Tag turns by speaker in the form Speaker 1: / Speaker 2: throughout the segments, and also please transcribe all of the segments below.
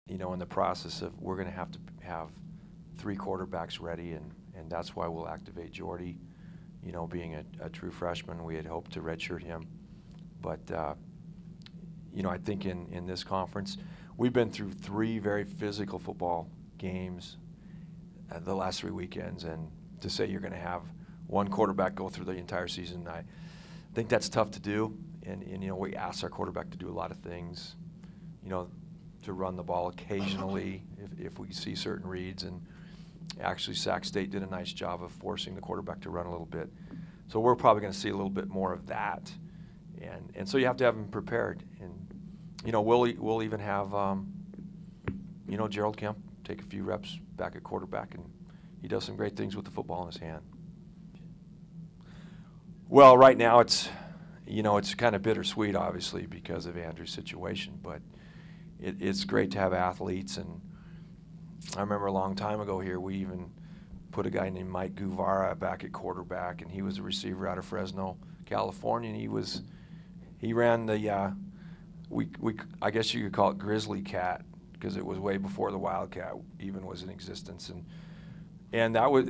Speaker 1: in the process of we're going to have 3 quarterbacks ready, and that's why we'll activate Jordy. Being a true freshman, we had hoped to redshirt him. But, I think in this conference, we've been through 3 very physical football games the last 3 weekends, and to say you're going to have one quarterback go through the entire season, I think that's tough to do. And we ask our quarterback to do a lot of things, to run the ball occasionally if we see certain reads. And actually, Sac State did a nice job of forcing the quarterback to run a little bit. So we're probably going to see a little bit more of that. And so you have to have them prepared. And, we'll even have, Gerald Kemp take a few reps back at quarterback, and he does some great things with the football in his hand. Well, right now it's kind of bittersweet, obviously, because of Andrew's situation, but it's great to have athletes. And I remember a long time ago here, we even put a guy named Mike Guevara back at quarterback, and he was a receiver out of Fresno, California, and he ran the I guess you could call it Grizzly Cat, because it was way before the Wildcat even was in existence. And that was,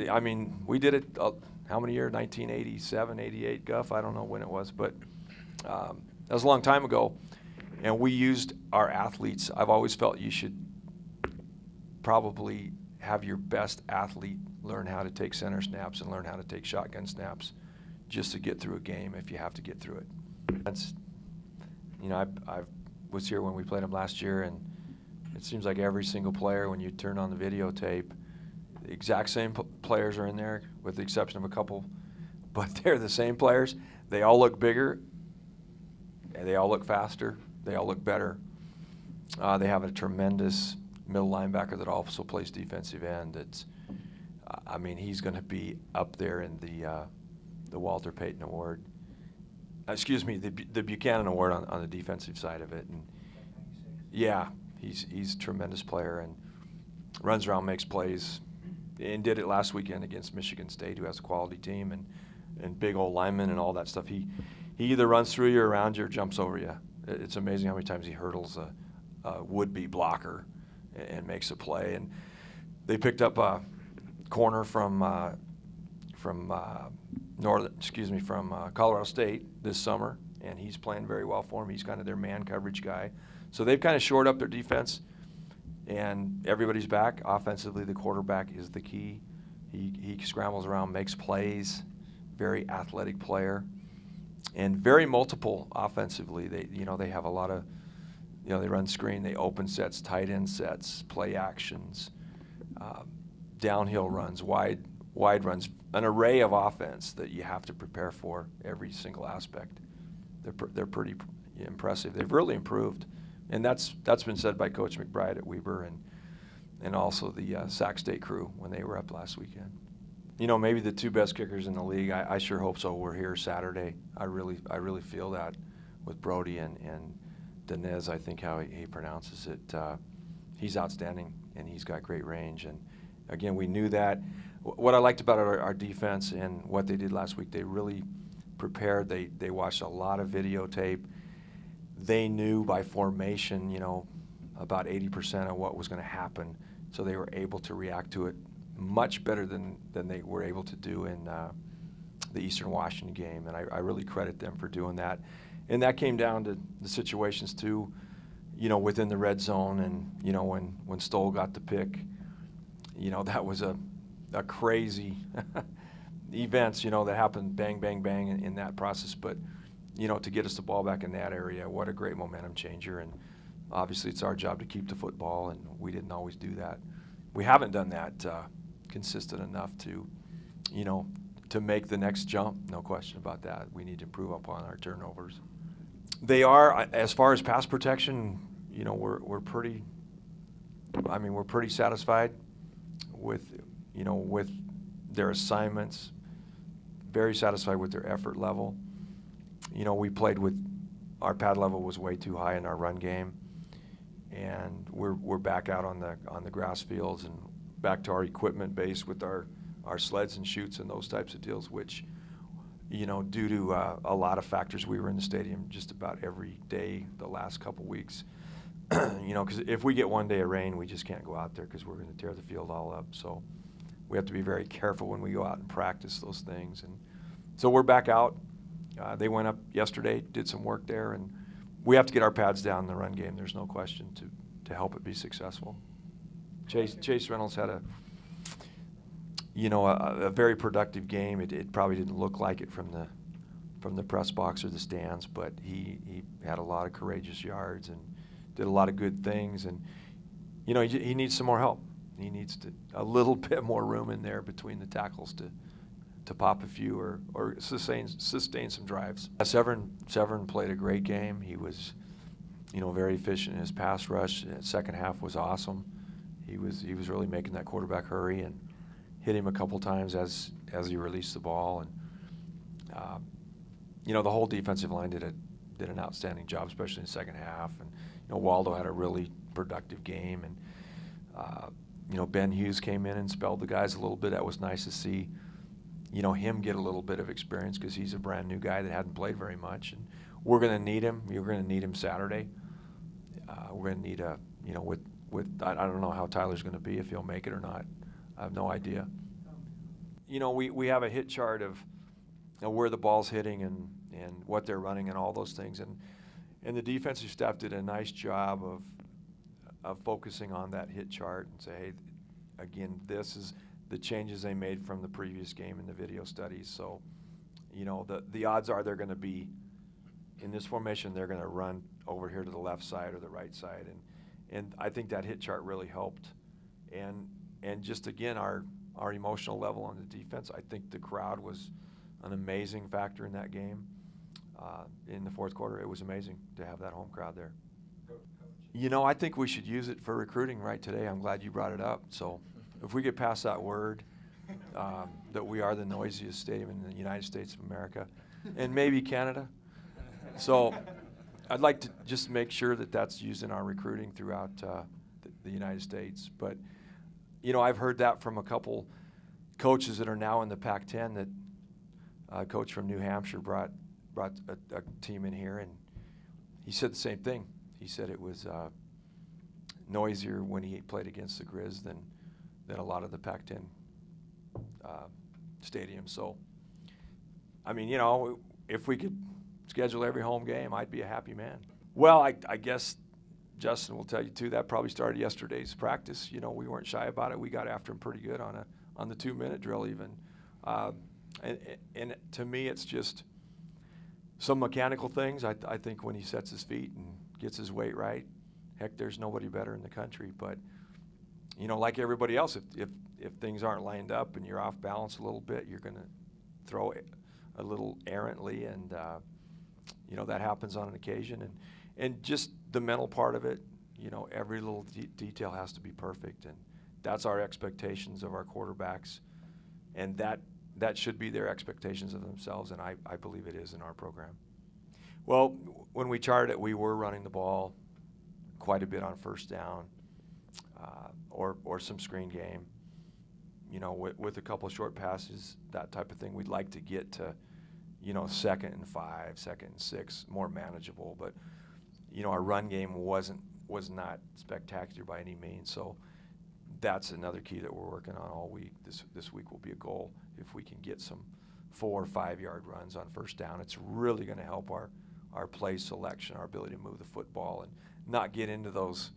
Speaker 1: we did it, how many years? 1987, 88, Guff? I don't know when it was, but that was a long time ago. And we used our athletes. I've always felt you should probably have your best athlete learn how to take center snaps and learn how to take shotgun snaps just to get through a game if you have to get through it. That's, I was here when we played them last year, and it seems like every single player, when you turn on the videotape, the exact same players are in there with the exception of a couple, but they're the same players. They all look bigger, and they all look faster. They all look better. They have a tremendous middle linebacker that also plays defensive end. He's going to be up there in the Walter Payton Award. Excuse me, the Buchanan Award on the defensive side of it. And yeah, he's a tremendous player and runs around, makes plays, and did it last weekend against Michigan State, who has a quality team and big old linemen and all that stuff. He either runs through you, around you, or jumps over you. It's amazing how many times he hurdles a would-be blocker and makes a play. And they picked up a corner from Colorado State this summer, and he's playing very well for him. He's kind of their man coverage guy. So they've kind of shored up their defense, and everybody's back. Offensively, the quarterback is the key. He scrambles around, makes plays, very athletic player, and very multiple offensively. They have a lot of, they run screen, they open sets, tight end sets, play actions, downhill runs, wide runs, an array of offense that you have to prepare for every single aspect. They're pretty impressive. They've really improved, and that's been said by Coach McBride at Weber and also the Sac State crew when they were up last weekend. Maybe the 2 best kickers in the league. I sure hope so. We're here Saturday. I really feel that with Brody and Denez, I think how he pronounces it. He's outstanding, and he's got great range. And again, we knew that. What I liked about our defense and what they did last week, they really prepared. They watched a lot of videotape. They knew by formation, about 80% of what was going to happen, so they were able to react to it much better than they were able to do in the Eastern Washington game, and I really credit them for doing that. And that came down to the situations too, within the red zone, and when Stoll got the pick, that was a crazy events, that happened bang, bang, bang in that process. But, to get us the ball back in that area, what a great momentum changer. And obviously it's our job to keep the football, and we didn't always do that. We haven't done that consistent enough to, to make the next jump. No question about that. We need to improve upon our turnovers. They are, as far as pass protection, we're pretty satisfied with, with their assignments, very satisfied with their effort level. We played with, our pad level was way too high in our run game, and we're back out on the grass fields and back to our equipment base with our sleds and chutes and those types of deals, which, due to a lot of factors, we were in the stadium just about every day the last couple weeks. You know, because if we get one day of rain, we just can't go out there because we're going to tear the field all up. So we have to be very careful when we go out and practice those things. And so we're back out. They went up yesterday, did some work there, and we have to get our pads down in the run game. There's no question to help it be successful. Chase Reynolds had a very productive game. It probably didn't look like it from the press box or the stands, but he had a lot of courageous yards and did a lot of good things. And you know, he needs some more help. He needs a little bit more room in there between the tackles to pop a few or sustain some drives. Severin played a great game. He was, you know, very efficient in his pass rush. The second half was awesome. He was really making that quarterback hurry and hit him a couple times as he released the ball. And you know, the whole defensive line did an outstanding job, especially in the second half. And you know, Waldo had a really productive game. And you know, Ben Hughes came in and spelled the guys a little bit. That was nice to see, you know, him get a little bit of experience because he's a brand new guy that hadn't played very much. And we're going to need him. You're going to need him Saturday. We're going to need you know, with I don't know how Tyler's going to be, if he'll make it or not. I have no idea. You know, we have a hit chart of where the ball's hitting and what they're running and all those things. And the defensive staff did a nice job of focusing on that hit chart and say, hey, again, this is the changes they made from the previous game in the video studies. So, you know, the odds are they're going to be in this formation. They're going to run over here to the left side or the right side, and I think that hit chart really helped. And just again, our emotional level on the defense. I think the crowd was an amazing factor in that game. In the fourth quarter, it was amazing to have that home crowd there. You know, I think we should use it for recruiting right today. I'm glad you brought it up. So if we get past that word that we are the noisiest stadium in the United States of America and maybe Canada. So I'd like to just make sure that that's used in our recruiting throughout the United States. But, you know, I've heard that from a couple coaches that are now in the Pac-10 that a coach from New Hampshire brought a team in here, and he said the same thing. He said it was noisier when he played against the Grizz than a lot of the Pac-10 stadiums. So, I mean, you know, if we could schedule every home game, I'd be a happy man. Well, I guess Justin will tell you too, that probably started yesterday's practice. You know, we weren't shy about it. We got after him pretty good on the 2-minute drill even. And to me, it's just some mechanical things. I think when he sets his feet and gets his weight right, heck, there's nobody better in the country. But, you know, like everybody else, if things aren't lined up and you're off balance a little bit, you're going to throw it a little errantly, and you know, that happens on an occasion. And just the mental part of it, you know, every little detail has to be perfect, and that's our expectations of our quarterbacks, and that should be their expectations of themselves, and I believe it is in our program. Well, when we charted it, we were running the ball quite a bit on first down, or some screen game. You know, with a couple of short passes, that type of thing. We'd like to get to, you know, 2nd and 5, 2nd and 6, more manageable. But, you know, our run game was not spectacular by any means. So that's another key that we're working on all week. This week will be a goal. If we can get some 4 or 5 yard runs on first down, it's really going to help our play selection, our ability to move the football and not get into those.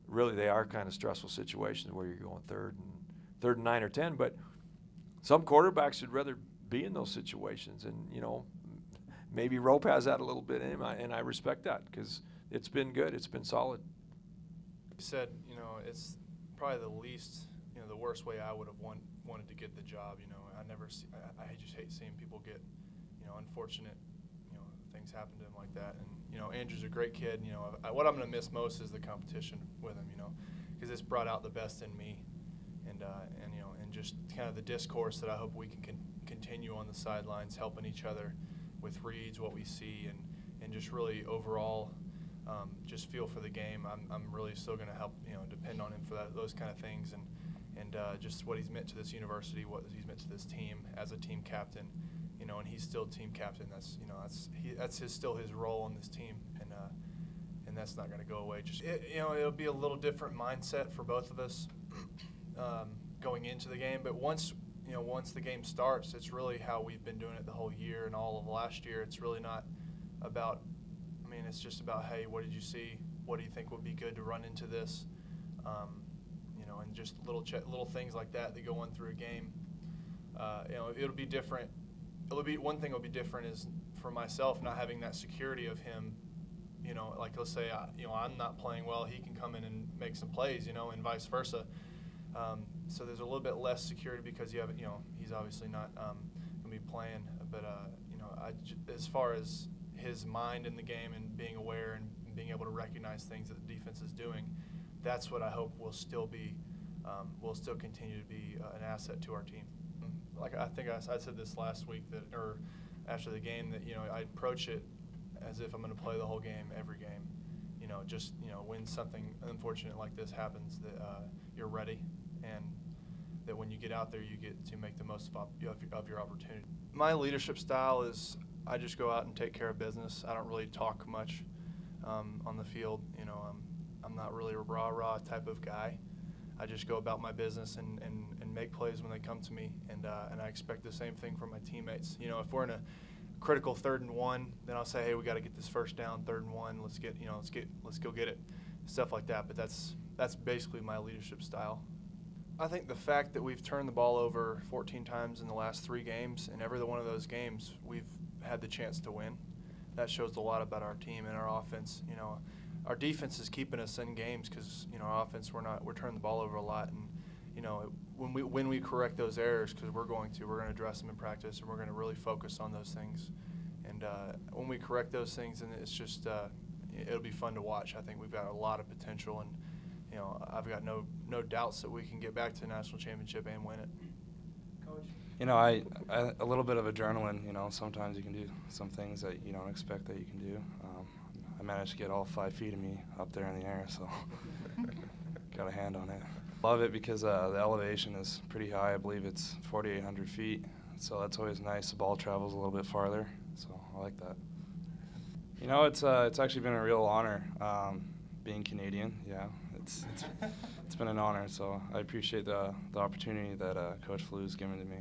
Speaker 1: Really, they are kind of stressful situations where you're going third and 9 or 10. But some quarterbacks would rather be in those situations, and you know, maybe Rope has that a little bit in him, and I respect that because it's been good, it's been solid.
Speaker 2: You said, you know, it's probably the least, you know, the worst way I would have wanted to get the job. You know, I just hate seeing people get, you know, unfortunate, you know, things happen to him like that. And you know, Andrew's a great kid. You know, what I'm going to miss most is the competition with him. You know, because it's brought out the best in me, and you know, and just kind of the discourse that I hope we can continue on the sidelines, helping each other with reads, what we see, and just really overall just feel for the game. I'm really still going to help, you know, depend on him for those kind of things, and just what he's meant to this university, what he's meant to this team as a team captain, you know, and he's still team captain. That's, you know, that's still his role on this team, and and that's not going to go away. It'll be a little different mindset for both of us going into the game. But once the game starts, it's really how we've been doing it the whole year and all of last year. It's really not about. It's just about, hey, what did you see? What do you think would be good to run into this? And just little things like that go on through a game. It'll be different. One thing that'll be different is for myself not having that security of him. Like let's say I'm not playing well, he can come in and make some plays, and vice versa. So there's a little bit less security because he's obviously not going to be playing. But as far as his mind in the game and being aware and being able to recognize things that the defense is doing, that's what I hope will still continue to be an asset to our team. Like I think I said this last week or after the game that I approach it as if I'm going to play the whole game, every game. When something unfortunate like this happens, that you're ready, and that when you get out there, you get to make the most of your opportunity. My leadership style is I just go out and take care of business. I don't really talk much on the field. I'm not really a rah-rah type of guy. I just go about my business and make plays when they come to me, and I expect the same thing from my teammates. If we're in a critical 3rd and 1, then I'll say, hey, we got to get this first down, 3rd and 1. Let's go get it, stuff like that. But that's basically my leadership style. I think the fact that we've turned the ball over 14 times in the last 3 games, and every one of those games we've had the chance to win, that shows a lot about our team and our offense. Our defense is keeping us in games because our offense we're turning the ball over a lot, and when we correct those errors, because we're going to address them in practice, and we're going to really focus on those things. And when we correct those things, and it's just it'll be fun to watch. I think we've got a lot of potential, and I've got no doubts that we can get back to the national championship and win it.
Speaker 3: Coach, I a little bit of adrenaline. Sometimes you can do some things that you don't expect that you can do. I managed to get all 5 feet of me up there in the air, so got a hand on it. Love it because the elevation is pretty high. I believe it's 4,800 feet, so that's always nice. The ball travels a little bit farther, so I like that. It's actually been a real honor being Canadian. Yeah, it's been an honor. So I appreciate the opportunity that Coach Pflugrad has given to me.